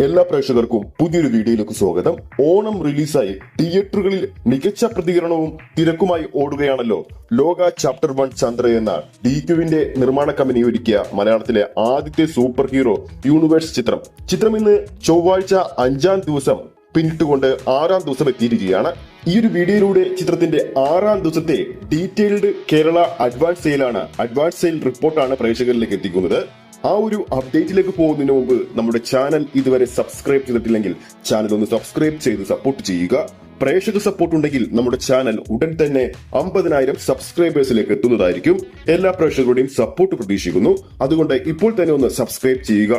എല്ലാ പ്രേക്ഷകർക്കും പുതിയൊരു വീഡിയോയിലേക്ക് സ്വാഗതം. ഓണം റിലീസായി തിയേറ്ററുകളിൽ മികച്ച പ്രതികരണവും തിരക്കുമായി ഓടുകയാണല്ലോ ലോക ചാപ്റ്റർ 1 ചന്ദ്ര എന്ന DQവിന്റെ നിർമ്മാണ കമ്പനി ഒരുക്കിയ മലയാളത്തിലെ ആദ്യത്തെ സൂപ്പർ ഹീറോ യൂണിവേഴ്സ് ചിത്രം ഇന്ന് ചൊവ്വാഴ്ച 5-ാം ദിവസം പിന്നിട്ടുകൊണ്ട് 6-ാം ദിവസം എത്തിയിരിക്കുകയാണ്. ഈ ഒരു വീഡിയോയിലൂടെ ചിത്രത്തിന്റെ 6-ാം ദിവസത്തെ ഡീറ്റെയിൽഡ് കേരള അഡ്വാൻസ് സെയിൽ റിപ്പോർട്ടാണ് പ്രേക്ഷകരിലേക്ക് എത്തിക്കുന്നത്. ആ ഒരു അപ്ഡേറ്റിലേക്ക് പോകുന്നതിന് മുമ്പ് നമ്മുടെ ചാനൽ ഇതുവരെ സബ്സ്ക്രൈബ് ചെയ്തിട്ടില്ലെങ്കിൽ ചാനൽ ഒന്ന് സബ്സ്ക്രൈബ് ചെയ്ത് സപ്പോർട്ട് ചെയ്യുക. പ്രേക്ഷക സപ്പോർട്ട് ഉണ്ടെങ്കിൽ നമ്മുടെ ചാനൽ ഉടൻ തന്നെ 50,000 സബ്സ്ക്രൈബേഴ്സിലേക്ക് എത്തുന്നതായിരിക്കും. എല്ലാ പ്രേക്ഷകരുടെയും സപ്പോർട്ട് പ്രതീക്ഷിക്കുന്നു. അതുകൊണ്ട് ഇപ്പോൾ തന്നെ ഒന്ന് സബ്സ്ക്രൈബ് ചെയ്യുക.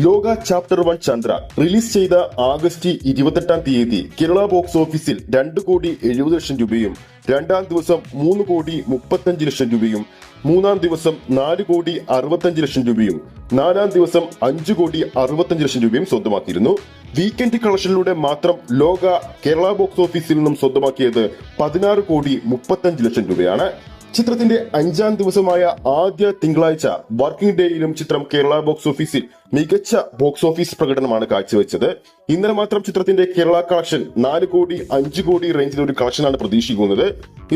ലോക ചാപ്റ്റർ 1 ചന്ദ്ര റിലീസ് ചെയ്ത ആഗസ്റ്റ് 28-ാം തീയതി കേരള ബോക്സ് ഓഫീസിൽ 2,70,00,000 രൂപയും, 2-ാം ദിവസം 3,35,00,000 രൂപയും, 3-ാം ദിവസം 4,65,00,000 രൂപയും, 4-ാം ദിവസം 5,65,00,000 രൂപയും സ്വന്തമാക്കിയിരുന്നു. വീക്കെൻഡ് കളക്ഷനിലൂടെ മാത്രം ലോക കേരള ബോക്സ് ഓഫീസിൽ നിന്നും സ്വന്തമാക്കിയത് 16,35,00,000 രൂപയാണ്. ചിത്രത്തിന്റെ 5-ാം ദിവസമായ ആദ്യ തിങ്കളാഴ്ച വർക്കിംഗ് ഡേയിലും ചിത്രം കേരള ബോക്സ് ഓഫീസിൽ മികച്ച ബോക്സ് ഓഫീസ് പ്രകടനമാണ് കാഴ്ചവെച്ചത്. ഇന്നലെ മാത്രം ചിത്രത്തിന്റെ കേരള കളക്ഷൻ 4 കോടി 5 കോടി റേഞ്ചിൽ ഒരു കളക്ഷനാണ് പ്രതീക്ഷിക്കുന്നത്.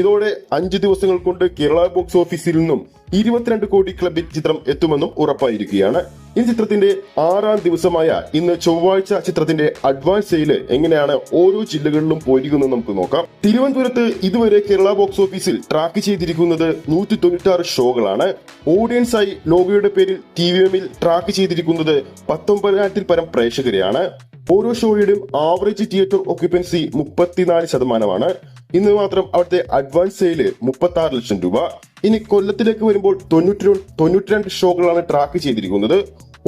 ഇതോടെ 5 ദിവസങ്ങൾ കൊണ്ട് കേരള ബോക്സ് ഓഫീസിൽ നിന്നും 22 കോടി ക്ലബിൽ ചിത്രം എത്തുമെന്നും ഉറപ്പായിരിക്കുകയാണ്. ഈ ചിത്രത്തിന്റെ 6-ാം ദിവസമായ ഇന്ന് ചൊവ്വാഴ്ച ചിത്രത്തിന്റെ അഡ്വാൻസ് സെയിൽ എങ്ങനെയാണ് ഓരോ ജില്ലകളിലും പോയിരിക്കുന്നത് നമുക്ക് നോക്കാം. തിരുവനന്തപുരത്ത് ഇതുവരെ കേരള ബോക്സ് ഓഫീസിൽ ട്രാക്ക് ചെയ്തിരിക്കുന്നത് 196 ഷോകളാണ്. ഓഡിയൻസ് ആയി ലോഗോയുടെ പേരിൽ TVMൽ ട്രാക്ക് ചെയ്തിരിക്കുന്നത് 19,000-ൽ പരം പ്രേക്ഷകരെയാണ്. ഓരോ ഷോയുടെയും ആവറേജ് തിയേറ്റർ ഓക്യുപ്പൻസി 34%. ഇന്ന് മാത്രം അവിടുത്തെ അഡ്വാൻസ് സെയിൽ 36 ലക്ഷം രൂപ. ഇനി കൊല്ലത്തിലേക്ക് വരുമ്പോൾ 92 ഷോകളാണ് ട്രാക്ക് ചെയ്തിരിക്കുന്നത്.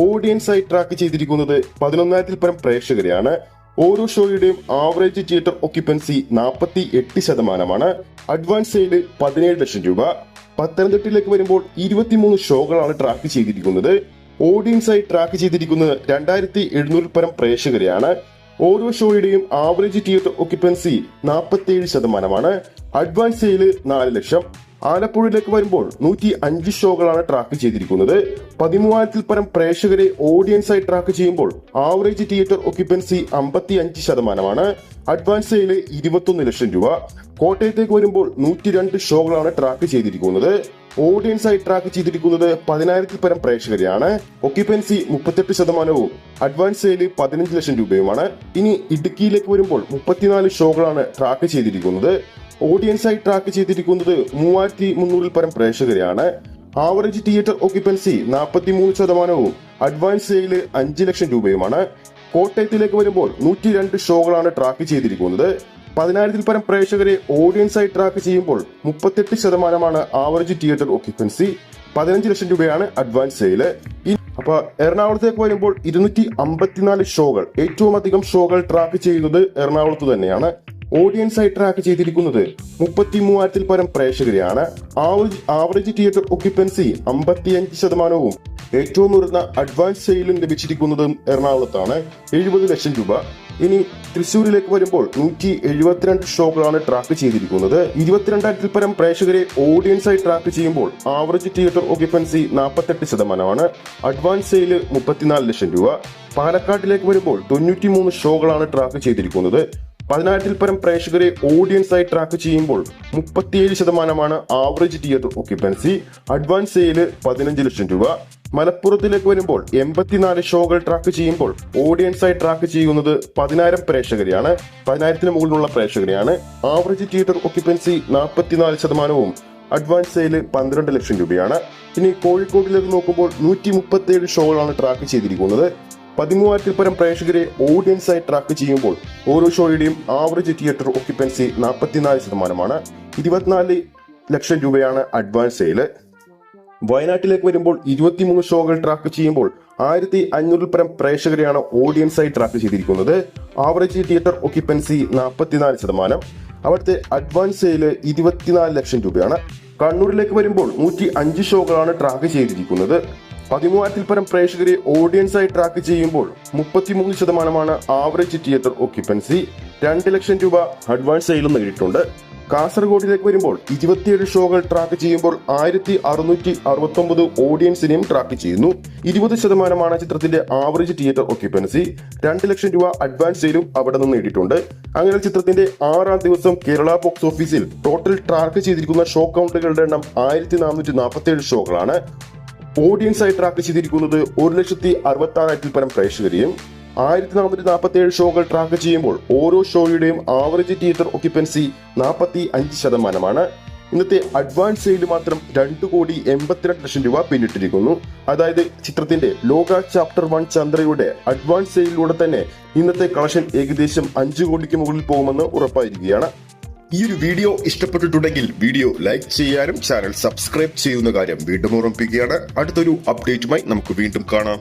ഓഡിയൻസ് ആയി ട്രാക്ക് ചെയ്തിരിക്കുന്നത് 11,000-ൽ പരം പ്രേക്ഷകരെയാണ്. ഓരോ ഷോയുടെയും average theatre occupancy 48%. Advance sale 17 lakh രൂപ. പത്തനംതിട്ടയിലേക്ക് വരുമ്പോൾ 23 ഷോകളാണ് ട്രാക്ക് ചെയ്തിരിക്കുന്നത്. ഓഡിയൻസ് ആയി ട്രാക്ക് ചെയ്തിരിക്കുന്നത് 2,700-ൽ പരം പ്രേക്ഷകരെയാണ്. ഓരോ ഷോയുടെയും average theatre occupancy 47%. Advance sale 4 lakh. ആലപ്പുഴയിലേക്ക് വരുമ്പോൾ 105 ഷോകളാണ് ട്രാക്ക് ചെയ്തിരിക്കുന്നത്. 13,000-ൽ പരം പ്രേക്ഷകരെ ഓഡിയൻസ് ആയി ട്രാക്ക് ചെയ്യുമ്പോൾ average theatre occupancy 55%. Advance sale 21 lakh രൂപ. കോട്ടയത്തേക്ക് വരുമ്പോൾ 102 ഷോകളാണ് ട്രാക്ക് ചെയ്തിരിക്കുന്നത്. ഓഡിയൻസ് ആയി ട്രാക്ക് ചെയ്തിരിക്കുന്നത് 10,000-ൽ പരം പ്രേക്ഷകരെയാണ്. ഒക്യുപ്പൻസി 38%. അഡ്വാൻസ് സെയിൽ 15 ലക്ഷം രൂപയുമാണ്. ഇനി ഇടുക്കിയിലേക്ക് വരുമ്പോൾ 34 ഷോകളാണ് ട്രാക്ക് ചെയ്തിരിക്കുന്നത്. ഓഡിയൻസ് ആയി ട്രാക്ക് ചെയ്തിരിക്കുന്നത് 3,300-ൽ പരം പ്രേക്ഷകരെയാണ്. Average theatre occupancy 43%. Advance sale 5 lakh രൂപയുമാണ്. കോട്ടയത്തിലേക്ക് വരുമ്പോൾ 102 ഷോകളാണ് ട്രാക്ക് ചെയ്തിരിക്കുന്നത്. 10,000-ൽ പരം പ്രേക്ഷകരെ ഓഡിയൻസ് ആയി ട്രാക്ക് ചെയ്യുമ്പോൾ 38% ആവറേജ് തിയേറ്റർ ഓക്യുപ്പൻസി. 15 ലക്ഷം രൂപയാണ് അഡ്വാൻസ് സെയിൽ. അപ്പൊ എറണാകുളത്തേക്ക് വരുമ്പോൾ 254 ഷോകൾ, ഏറ്റവും അധികം ഷോകൾ ട്രാക്ക് ചെയ്യുന്നത് എറണാകുളത്ത് തന്നെയാണ്. ഓഡിയൻസ് ആയി ട്രാക്ക് ചെയ്തിരിക്കുന്നത് 33,000-ൽ പരം പ്രേക്ഷകരെയാണ്. Average theatre occupancy 55%. ഏറ്റവും ഉയർന്ന അഡ്വാൻസ് സെയിലും ലഭിച്ചിരിക്കുന്നതും എറണാകുളത്താണ്, 70 ലക്ഷം രൂപ. ഇനി തൃശ്ശൂരിലേക്ക് വരുമ്പോൾ 172 ഷോകളാണ് ട്രാക്ക് ചെയ്തിരിക്കുന്നത്. 22,000-ൽ പരം പ്രേക്ഷകരെ ഓഡിയൻസ് ആയി ട്രാക്ക് ചെയ്യുമ്പോൾ average theatre occupancy 48%. Advance sale 34 ലക്ഷം രൂപ. പാലക്കാട്ടിലേക്ക് വരുമ്പോൾ 93 ഷോകളാണ് ട്രാക്ക് ചെയ്തിരിക്കുന്നത്. 10,000-ൽ പരം പ്രേക്ഷകരെ ഓഡിയൻസ് ആയി ട്രാക്ക് ചെയ്യുമ്പോൾ 37% average theatre occupancy. Advance sale 15 ലക്ഷം രൂപ. മലപ്പുറത്തിലേക്ക് വരുമ്പോൾ 84 ഷോകൾ ട്രാക്ക് ചെയ്യുമ്പോൾ ഓഡിയൻസ് ആയി ട്രാക്ക് ചെയ്യുന്നത് 10,000 പ്രേക്ഷകരെയാണ്. 10,000-ന് മുകളിലുള്ള പ്രേക്ഷകരെയാണ്. Average theatre occupancy 44%. Advance sale 12 lakh രൂപയാണ്. ഇനി കോഴിക്കോട്ടിലേക്ക് നോക്കുമ്പോൾ 137 ഷോകളാണ് ട്രാക്ക് ചെയ്തിരിക്കുന്നത്. 13,000-ൽ പരം പ്രേക്ഷകരെ ഓഡിയൻസ് ആയി ട്രാക്ക് ചെയ്യുമ്പോൾ ഓരോ ഷോയുടെയും ആവറേജ് തിയേറ്റർ ഓക്യുപ്പൻസി 44%. 24 ലക്ഷം രൂപയാണ് അഡ്വാൻസ് സെയിൽ. വയനാട്ടിലേക്ക് വരുമ്പോൾ 23 ഷോകൾ ട്രാക്ക് ചെയ്യുമ്പോൾ 1,500-ൽ പരം പ്രേക്ഷകരെയാണ് ഓഡിയൻസ് ആയി ട്രാക്ക് ചെയ്തിരിക്കുന്നത്. Average theatre occupancy 44%. അവിടുത്തെ അഡ്വാൻസ് സെയിൽ 24 ലക്ഷം രൂപയാണ്. കണ്ണൂരിലേക്ക് വരുമ്പോൾ 105 ഷോകളാണ് ട്രാക്ക് ചെയ്തിരിക്കുന്നത്. 13,000-ൽ പരം പ്രേക്ഷകരെ ഓഡിയൻസ് ആയി ട്രാക്ക് ചെയ്യുമ്പോൾ 33% ആവറേജ് തിയേറ്റർ ഓക്യുപ്പൻസി. 2 ലക്ഷം രൂപ അഡ്വാൻസ് സെയിലും നേടിയിട്ടുണ്ട്. കാസർഗോഡിലേക്ക് വരുമ്പോൾ 27 ഷോകൾ ട്രാക്ക് ചെയ്യുമ്പോൾ 1669 ഓഡിയൻസിനെയും ട്രാക്ക് ചെയ്യുന്നു. 20% ചിത്രത്തിന്റെ ആവറേജ് തിയേറ്റർ ഒക്യുപ്പൻസി. 2 ലക്ഷം രൂപ അഡ്വാൻസ് സെയിലും അവിടെ നിന്ന് നേടിയിട്ടുണ്ട്. അങ്ങനെ ചിത്രത്തിന്റെ 6ാം ദിവസം കേരള ബോക്സ് ഓഫീസിൽ ടോട്ടൽ ട്രാക്ക് ചെയ്തിരിക്കുന്ന ഷോ കൗണ്ടുകളുടെ എണ്ണം 1447 ഷോകളാണ്. ഓഡിയൻസായി ട്രാക്ക് ചെയ്തിരിക്കുന്നത് 1,66,000 പരം പ്രേക്ഷകരെയും. 1447 ഷോകൾ ട്രാക്ക് ചെയ്യുമ്പോൾ ഓരോ ഷോയുടെയും ആവറേജ് തിയേറ്റർ ഒക്യുപ്പൻസി 45%. ഇന്നത്തെ അഡ്വാൻസ് സെയിൽ മാത്രം 2,82,00,000 രൂപ പിന്നിട്ടിരിക്കുന്നു. അതായത് ചിത്രത്തിന്റെ ലോക ചാപ്റ്റർ 1 ചന്ദ്രയുടെ അഡ്വാൻസ് സെയിലിലൂടെ തന്നെ ഇന്നത്തെ കളക്ഷൻ ഏകദേശം 5 കോടിക്ക് മുകളിൽ പോകുമെന്ന് ഉറപ്പായിരിക്കുകയാണ്. ഈ ഒരു വീഡിയോ ഇഷ്ടപ്പെട്ടിട്ടുണ്ടെങ്കിൽ വീഡിയോ ലൈക്ക് ചെയ്യാനും ചാനൽ സബ്സ്ക്രൈബ് ചെയ്യുന്ന കാര്യം വീണ്ടും ഓർമ്മിപ്പിക്കുകയാണ്. അടുത്തൊരു അപ്ഡേറ്റുമായി നമുക്ക് വീണ്ടും കാണാം.